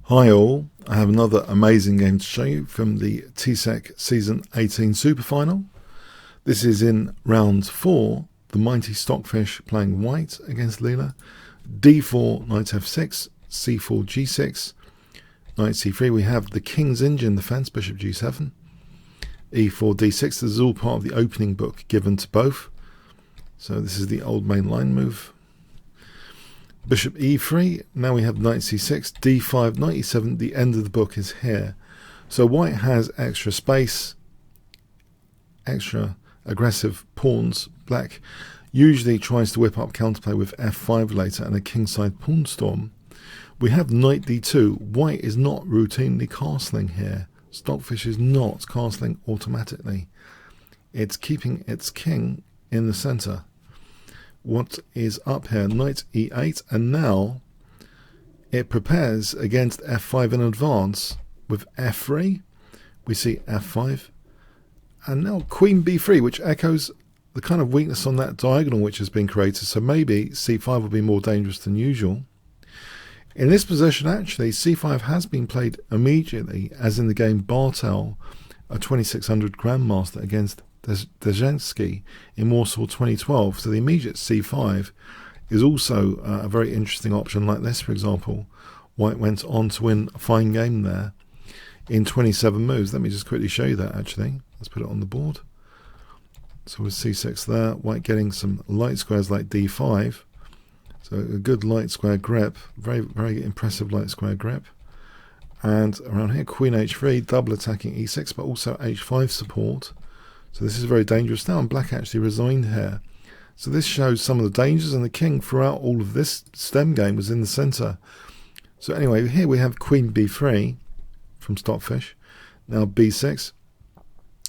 Hi all, I have another amazing game to show you from the TCEC Season 18 Super Final. This is in round 4, the mighty Stockfish playing white against Leela. d4, knight f6, c4, g6, knight c3. We have the king's engine defense, bishop g7, e4, d6. This is all part of the opening book given to both. So this is the old main line move. Bishop e3, now we have knight c6, d5, knight e7, the end of the book is here. So white has extra space, extra aggressive pawns. Black usually tries to whip up counterplay with f5 later and a kingside pawn storm. We have knight d2, white is not routinely castling here. Stockfish is not castling automatically. It's keeping its king in the center. What is up here? Knight e8, and now it prepares against f5 in advance with f3. We see f5, and now queen b3, which echoes the kind of weakness on that diagonal which has been created. So maybe c5 will be more dangerous than usual. In this position, actually, c5 has been played immediately, as in the game Bartel, a 2600 Grandmaster against Dezhensky in Warsaw 2012. So the immediate c5 is also a very interesting option like this. For example, white went on to win a fine game there in 27 moves. Let me just quickly show you that actually. Let's put it on the board. So with c6 there, white getting some light squares like d5. So a good light square grip, very, very impressive light square grip. And around here, queen h3, double attacking e6, but also h5 support. So this is very dangerous now, and black actually resigned here. So this shows some of the dangers, and the king throughout all of this stem game was in the center. So anyway, here we have queen b3 from Stockfish. Now b6,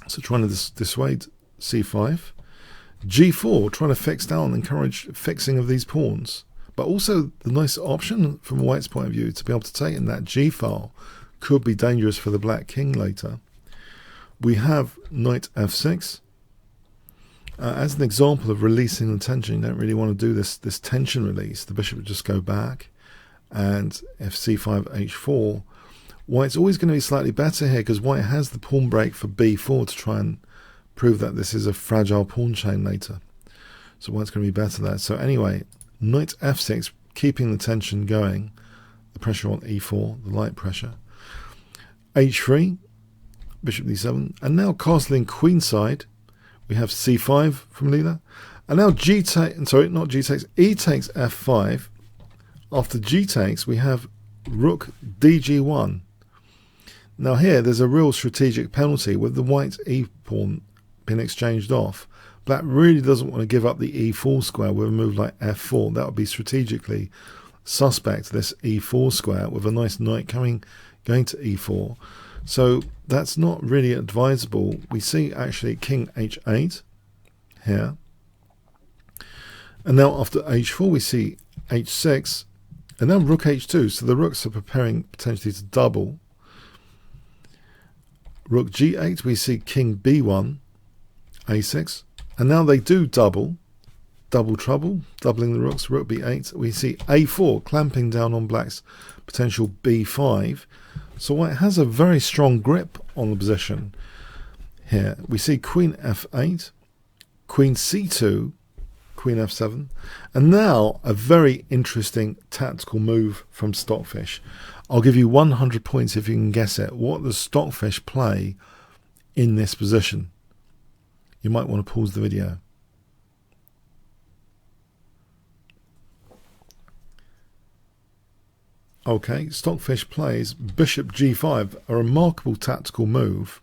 so trying to dissuade c5. g4, trying to fix down, encourage fixing of these pawns. But also the nice option from white's point of view to be able to take in that g-file could be dangerous for the black king later. We have knight f6 as an example of releasing the tension. You don't really want to do this tension release. The bishop would just go back, and if c5, h4, white's always going to be slightly better here because white has the pawn break for b4 to try and prove that this is a fragile pawn chain later. So white's going to be better there. So anyway, knight f6, keeping the tension going, the pressure on e4, the light pressure. h3, bishop d7, and now castling queenside, we have c5 from Leela, and now g takes, sorry, not g takes, e takes f5. After g takes, we have rook dg1. Now here, there's a real strategic penalty with the white e pawn being exchanged off. Black really doesn't want to give up the e4 square with a move like f4. That would be strategically suspect, this e4 square with a nice knight going to e4. So that's not really advisable. We see actually king h8 here. And now after h4 we see h6. And now rook h2. So the rooks are preparing potentially to double. Rook g8, we see king b1, a6. And now they do double trouble, doubling the rooks, rook b8. We see a4 clamping down on black's potential b5. So white has a very strong grip on the position here. We see queen f8, queen c2, queen f7, and now a very interesting tactical move from Stockfish. I'll give you 100 points if you can guess it. What does Stockfish play in this position? You might want to pause the video. Okay, Stockfish plays bishop g5, a remarkable tactical move.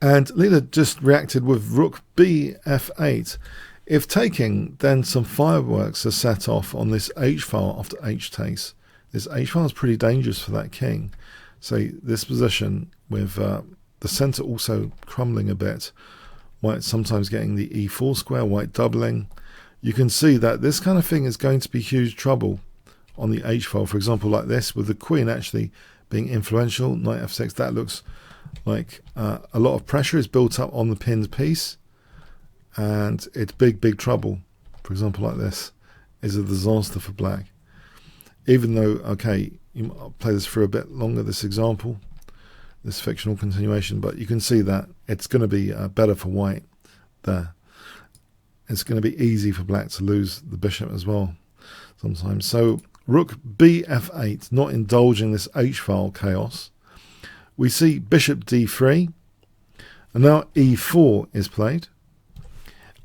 And Leela just reacted with rook b f8. If taking, then some fireworks are set off on this h-file after h takes. This h-file is pretty dangerous for that king. So this position with the center also crumbling a bit, white sometimes getting the e4 square, white doubling. You can see that this kind of thing is going to be huge trouble on the h-file, for example, like this, with the queen actually being influential. Knight f6, that looks like a lot of pressure is built up on the pinned piece, and it's big trouble. For example, like this is a disaster for black. even though, okay, you might play this for a bit longer, this example, this fictional continuation, but you can see that it's going to be better for white there. It's going to be easy for black to lose the bishop as well sometimes. So rook bf8, not indulging this h-file chaos. We see bishop d3, and now e4 is played.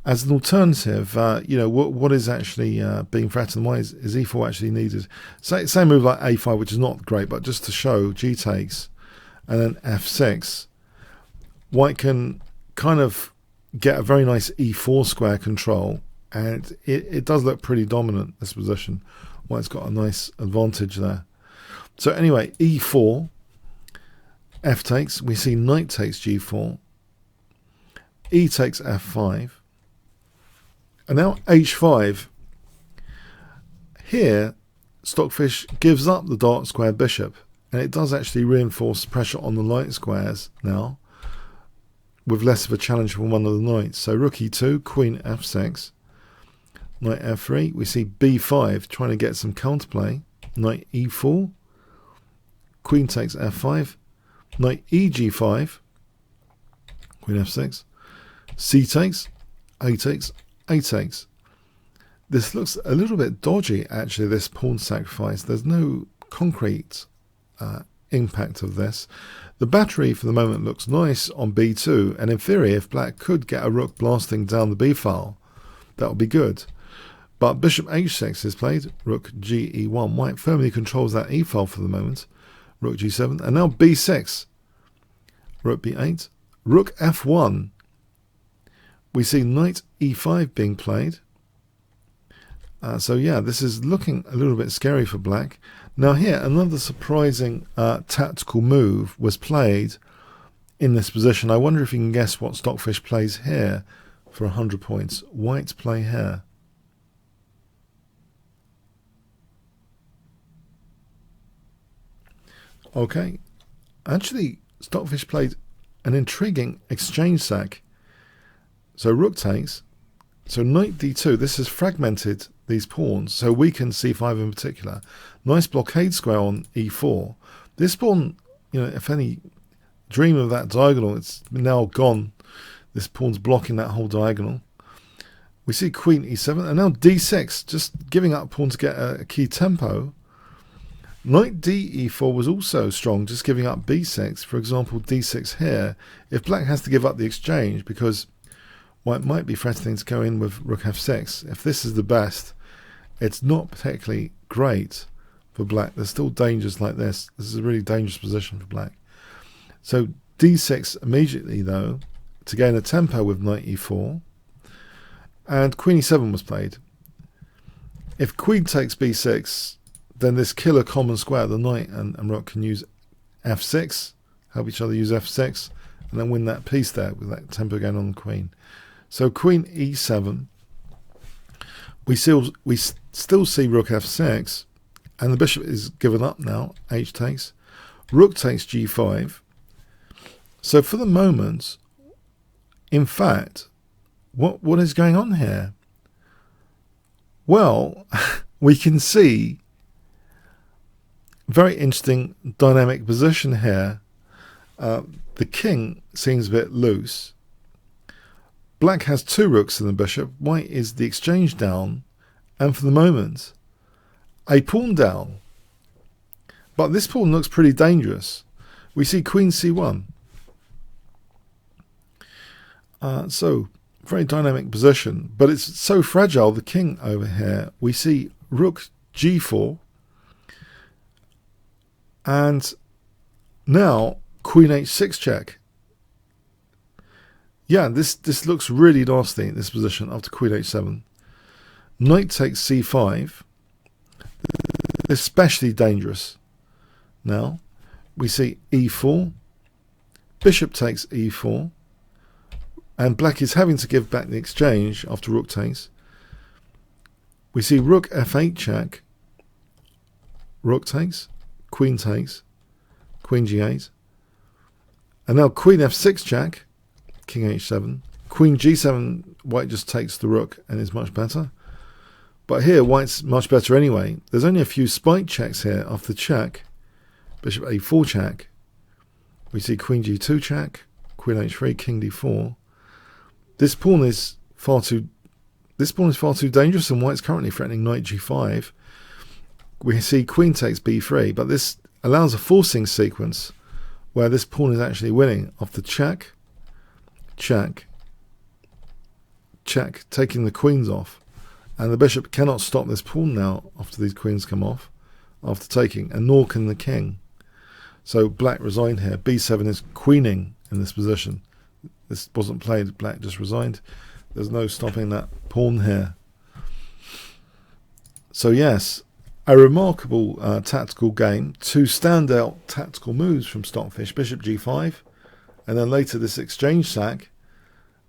As an alternative, what is actually being threatened? Why is e4 actually needed? Same move like a5, which is not great, but just to show, g takes, and then f6. White can kind of get a very nice e4 square control, and it does look pretty dominant, this position. White's got a nice advantage there. So anyway, e4, f takes, we see knight takes g4, e takes f5, and now h5. Here, Stockfish gives up the dark square bishop, and it does actually reinforce pressure on the light squares now, with less of a challenge from one of the knights. So rook e2, queen f6, knight f3. We see b5 trying to get some counterplay. Knight e4, queen takes f5, knight eg5, queen f6, c takes, a takes, a takes. This looks a little bit dodgy, actually, this pawn sacrifice. There's no concrete impact of this. The battery for the moment looks nice on b2, and in theory, if black could get a rook blasting down the b file, that would be good. But bishop h6 is played, rook ge1. White firmly controls that e file for the moment. Rook g7, and now b6, rook b8, rook f1. We see knight e5 being played. So yeah, this is looking a little bit scary for black. Now here, another surprising tactical move was played in this position. I wonder if you can guess what Stockfish plays here for 100 points. White play here. Okay, actually Stockfish played an intriguing exchange sack. So rook takes, so knight d2, this has fragmented these pawns, so weakened c5 in particular. Nice blockade square on e4. This pawn, if any dream of that diagonal, it's now gone. This pawn's blocking that whole diagonal. We see queen e7, and now d6, just giving up pawn to get a key tempo. Knight de4 was also strong, just giving up b6. For example, d6 here. If black has to give up the exchange, because white might be threatening to go in with rook f6. If this is the best, it's not particularly great for black. There's still dangers like this. This is a really dangerous position for black. So d6 immediately, though, to gain a tempo with knight e4. And queen e7 was played. If queen takes b6, then this killer common square, the knight and rook, can use f6, help each other use f6, and then win that piece there with that tempo gain on the queen. So queen e7, we still see rook f6, and the bishop is given up now, h takes, rook takes g5. So for the moment, in fact, what is going on here? Well, we can see very interesting dynamic position here. The king seems a bit loose. Black has two rooks and the bishop. White is the exchange down, and for the moment, a pawn down. But this pawn looks pretty dangerous. We see queen c1. So, very dynamic position, but it's so fragile, the king over here. We see rook g4, and now queen h6 check. Yeah, this looks really nasty, this position, after queen h7. Knight takes c5. Especially dangerous. Now, we see e4. Bishop takes e4. And black is having to give back the exchange after rook takes. We see rook f8 check. Rook takes. Queen takes. Queen g8. And now queen f6 check. King h7, queen g7, white just takes the rook and is much better. But here, white's much better anyway. There's only a few spike checks here after check. Bishop a4 check. We see queen g2 check, queen h3, king d4. This pawn is far too dangerous, and white's currently threatening knight g5. We see queen takes b3, but this allows a forcing sequence where this pawn is actually winning after check, check, check, taking the queens off. And the bishop cannot stop this pawn now after these queens come off, after taking, and nor can the king. So black resigned here. b7 is queening in this position. This wasn't played, black just resigned. There's no stopping that pawn here. So yes, a remarkable tactical game. Two standout tactical moves from Stockfish. Bishop g5, and then later this exchange sack.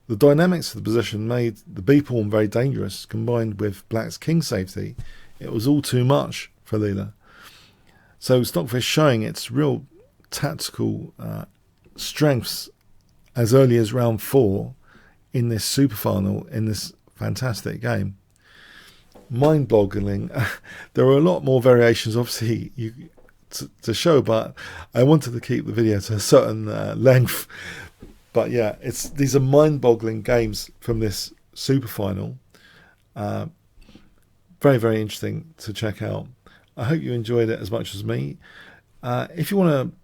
The dynamics of the position made the b-pawn very dangerous, combined with black's king safety. It was all too much for Leela. So Stockfish showing its real tactical strengths as early as round 4 in this super final, in this fantastic game. Mind-boggling. There are a lot more variations, obviously, to show, but I wanted to keep the video to a certain length. But yeah, these are mind-boggling games from this super final. Very, very interesting to check out. I hope you enjoyed it as much as me. If you want to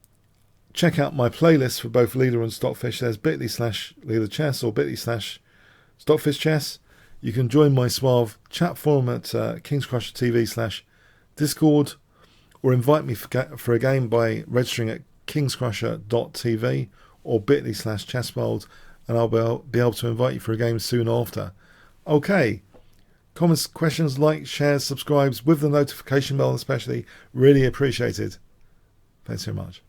check out my playlist for both Leela and Stockfish, there's bit.ly/Leela Chess or bit.ly/Stockfish Chess. You can join my suave chat forum at Kingscrusher TV/Discord, or invite me for a game by registering at kingscrusher.tv or bit.ly/chessworld, and I'll be able to invite you for a game soon after. Okay, comments, questions, likes, shares, subscribes with the notification bell especially, really appreciated. Thanks so much.